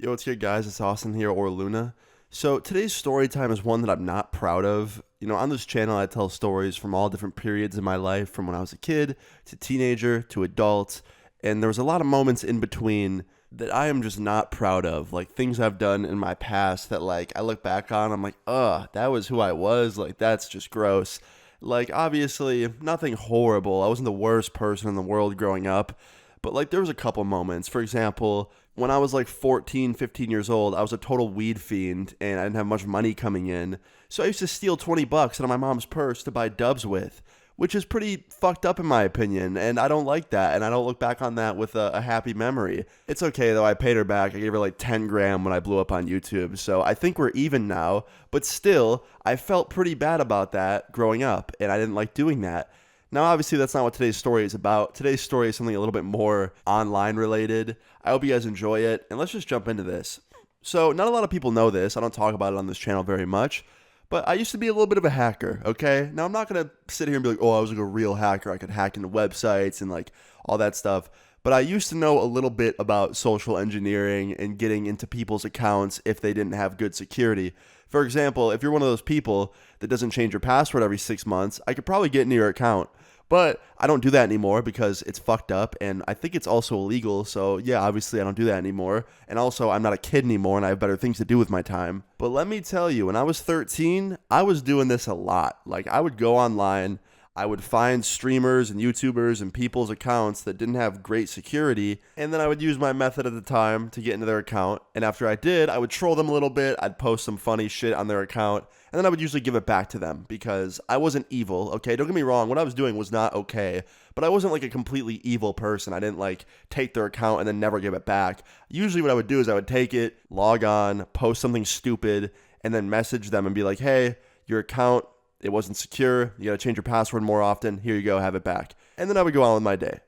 Yo, what's good, guys? It's Austin here, or Luna. So today's story time is one that I'm not proud of. On this channel, I tell stories from all different periods in my life, from when I was a kid to teenager to adult, and there was a lot of moments in between that I am just not proud of, like things I've done in my past that, like, I look back on, I'm like, ugh, that was who I was. Like, that's just gross. Like, obviously, nothing horrible. I wasn't the worst person in the world growing up, but like there was a couple moments. For example, when I was like 14, 15 years old, I was a total weed fiend and I didn't have much money coming in. So I used to steal 20 bucks out of my mom's purse to buy dubs with, which is pretty fucked up in my opinion. And I don't like that. And I don't look back on that with a happy memory. It's okay though. I paid her back. I gave her like 10 grand when I blew up on YouTube. So I think we're even now. But still, I felt pretty bad about that growing up. And I didn't like doing that. Now, obviously, that's not what today's story is about. Today's story is something a little bit more online related. I hope you guys enjoy it, and let's just jump into this. So, not a lot of people know this. I don't talk about it on this channel very much, but I used to be a little bit of a hacker, okay? Now, I'm not going to sit here and be like, oh, I was like a real hacker. I could hack into websites and like all that stuff. But I used to know a little bit about social engineering and getting into people's accounts if they didn't have good security. For example, if you're one of those people that doesn't change your password every 6 months, I could probably get into your account. But I don't do that anymore because it's fucked up and I think it's also illegal. So yeah, obviously I don't do that anymore. And also I'm not a kid anymore and I have better things to do with my time. But let me tell you, when I was 13, I was doing this a lot. Like I would go online, I would find streamers and YouTubers and people's accounts that didn't have great security, and then I would use my method at the time to get into their account. And after I did, I would troll them a little bit, I'd post some funny shit on their account, and then I would usually give it back to them because I wasn't evil, okay? Don't get me wrong, what I was doing was not okay, but I wasn't like a completely evil person. I didn't like take their account and then never give it back. Usually what I would do is I would take it, log on, post something stupid, and then message them and be like, hey, your account, it wasn't secure. You got to change your password more often. Here you go, have it back. And then I would go on with my day.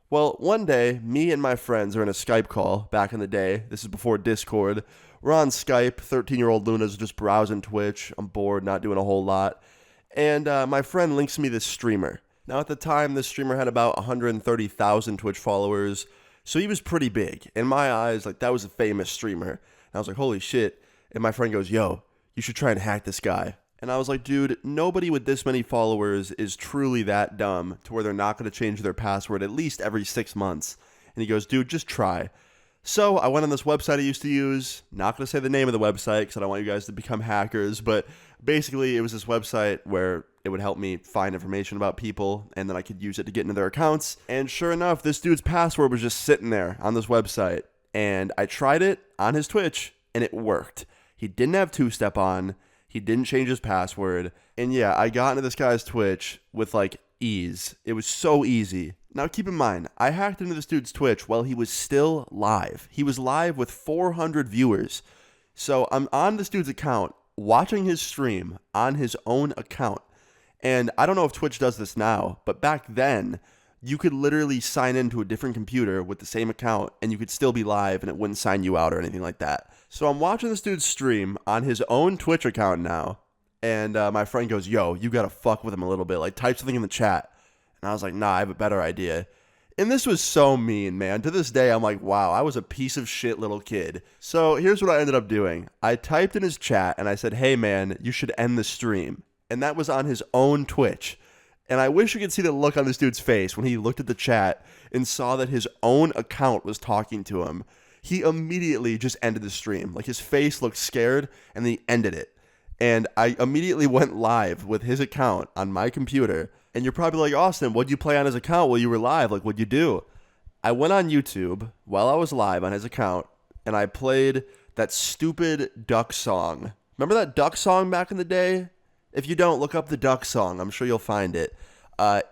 Well, one day, me and my friends are in a Skype call back in the day. This is before Discord. We're on Skype. 13-year-old Luna's just browsing Twitch. I'm bored, not doing a whole lot. And my friend links me this streamer. Now, at the time, this streamer had about 130,000 Twitch followers. So he was pretty big. In my eyes, like, that was a famous streamer. And I was like, holy shit. And my friend goes, yo, you should try and hack this guy. And I was like, dude, nobody with this many followers is truly that dumb to where they're not going to change their password at least every 6 months. And he goes, dude, just try. So I went on this website I used to use. Not going to say the name of the website because I don't want you guys to become hackers. But basically, it was this website where it would help me find information about people. And then I could use it to get into their accounts. And sure enough, this dude's password was just sitting there on this website. And I tried it on his Twitch, and it worked. He didn't have two-step on. He didn't change his password. And yeah, I got into this guy's Twitch with like ease. It was so easy. Now keep in mind, I hacked into this dude's Twitch while he was still live. He was live with 400 viewers. So I'm on this dude's account, watching his stream on his own account. And I don't know if Twitch does this now, but back then, you could literally sign into a different computer with the same account and you could still be live and it wouldn't sign you out or anything like that. So I'm watching this dude stream on his own Twitch account now. And my friend goes, yo, you got to fuck with him a little bit. Like, type something in the chat. And I was like, nah, I have a better idea. And this was so mean, man. To this day, I'm like, wow, I was a piece of shit little kid. So here's what I ended up doing. I typed in his chat and I said, hey, man, you should end the stream. And that was on his own Twitch. And I wish you could see the look on this dude's face when he looked at the chat and saw that his own account was talking to him. He immediately just ended the stream. Like, his face looked scared, and then he ended it. And I immediately went live with his account on my computer. And you're probably like, Austin, what'd you play on his account while you were live? Like, what'd you do? I went on YouTube while I was live on his account, and I played that stupid Duck song. Remember that Duck song back in the day? If you don't, look up the Duck song. I'm sure you'll find it.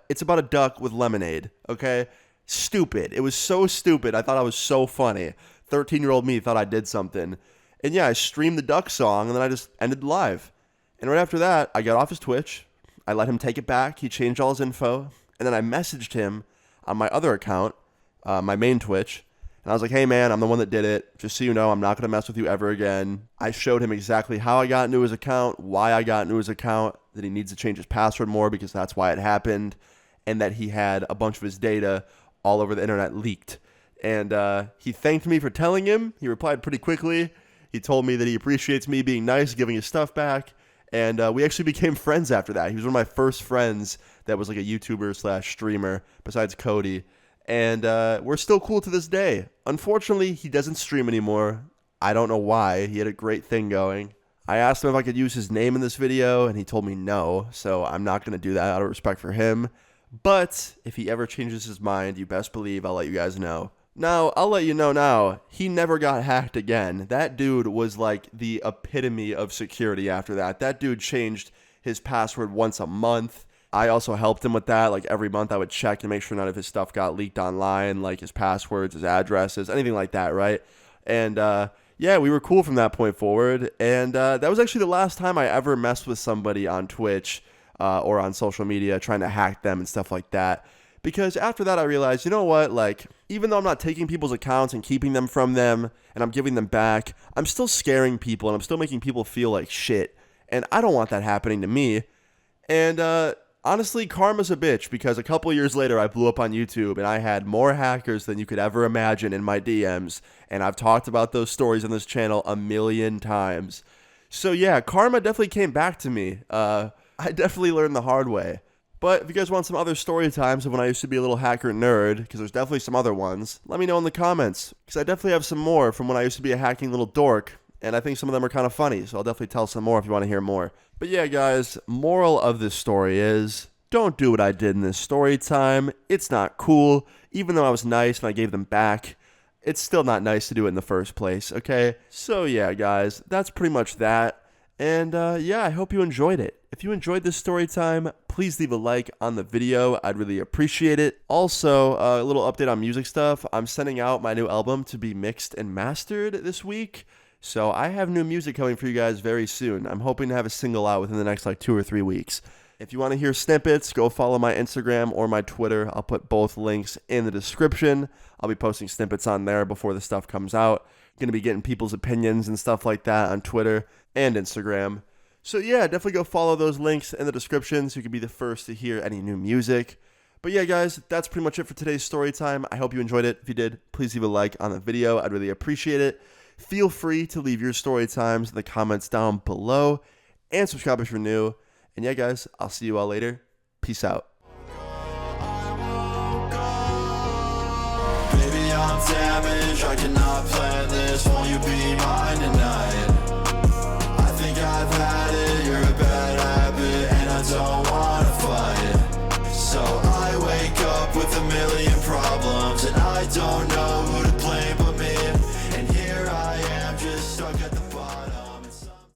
It's about a duck with lemonade, okay? Stupid. It was so stupid. I thought I was so funny. 13-year-old me thought I did something. And yeah, I streamed the Duck song, and then I just ended live. And right after that, I got off his Twitch. I let him take it back. He changed all his info. And then I messaged him on my other account, my main Twitch. And I was like, hey, man, I'm the one that did it. Just so you know, I'm not going to mess with you ever again. I showed him exactly how I got into his account, why I got into his account, that he needs to change his password more because that's why it happened, and that he had a bunch of his data all over the internet leaked. And he thanked me for telling him. He replied pretty quickly. He told me that he appreciates me being nice, giving his stuff back. And we actually became friends after that. He was one of my first friends that was like a YouTuber / streamer besides Cody. And we're still cool to this day. Unfortunately, he doesn't stream anymore. I don't know why. He had a great thing going. I asked him if I could use his name in this video, and he told me no. So I'm not going to do that out of respect for him. But if he ever changes his mind, you best believe I'll let you guys know. Now, I'll let you know now, he never got hacked again. That dude was like the epitome of security after that. That dude changed his password once a month. I also helped him with that. Like every month I would check to make sure none of his stuff got leaked online, like his passwords, his addresses, anything like that, right? And yeah, we were cool from that point forward. And that was actually the last time I ever messed with somebody on Twitch or on social media trying to hack them and stuff like that. Because after that, I realized, you know what, like, even though I'm not taking people's accounts and keeping them from them and I'm giving them back, I'm still scaring people and I'm still making people feel like shit. And I don't want that happening to me. And honestly, karma's a bitch because a couple years later, I blew up on YouTube and I had more hackers than you could ever imagine in my DMs. And I've talked about those stories on this channel a million times. So yeah, karma definitely came back to me. I definitely learned the hard way. But if you guys want some other story times of when I used to be a little hacker nerd, because there's definitely some other ones, let me know in the comments. Because I definitely have some more from when I used to be a hacking little dork, and I think some of them are kind of funny, so I'll definitely tell some more if you want to hear more. But yeah, guys, moral of this story is, don't do what I did in this story time. It's not cool. Even though I was nice and I gave them back, it's still not nice to do it in the first place, okay? So yeah, guys, that's pretty much that. And yeah, I hope you enjoyed it. If you enjoyed this story time, please leave a like on the video. I'd really appreciate it. Also, a little update on music stuff. I'm sending out my new album to be mixed and mastered this week. So I have new music coming for you guys very soon. I'm hoping to have a single out within the next like 2 or 3 weeks. If you want to hear snippets, go follow my Instagram or my Twitter. I'll put both links in the description. I'll be posting snippets on there before the stuff comes out. Going to be getting people's opinions and stuff like that on Twitter and Instagram. So yeah, definitely go follow those links in the description so you can be the first to hear any new music. But yeah, guys, that's pretty much it for today's story time. I hope you enjoyed it. If you did, please leave a like on the video. I'd really appreciate it. Feel free to leave your story times in the comments down below and subscribe if you're new. And yeah, guys, I'll see you all later. Peace out. Baby, I'm damaged, I cannot plan this. Won't you be mine tonight? I think I've had it, you're a bad habit, and I don't wanna fight. So I wake up with a million problems, and I don't know who to blame but me. And here I am, just stuck at the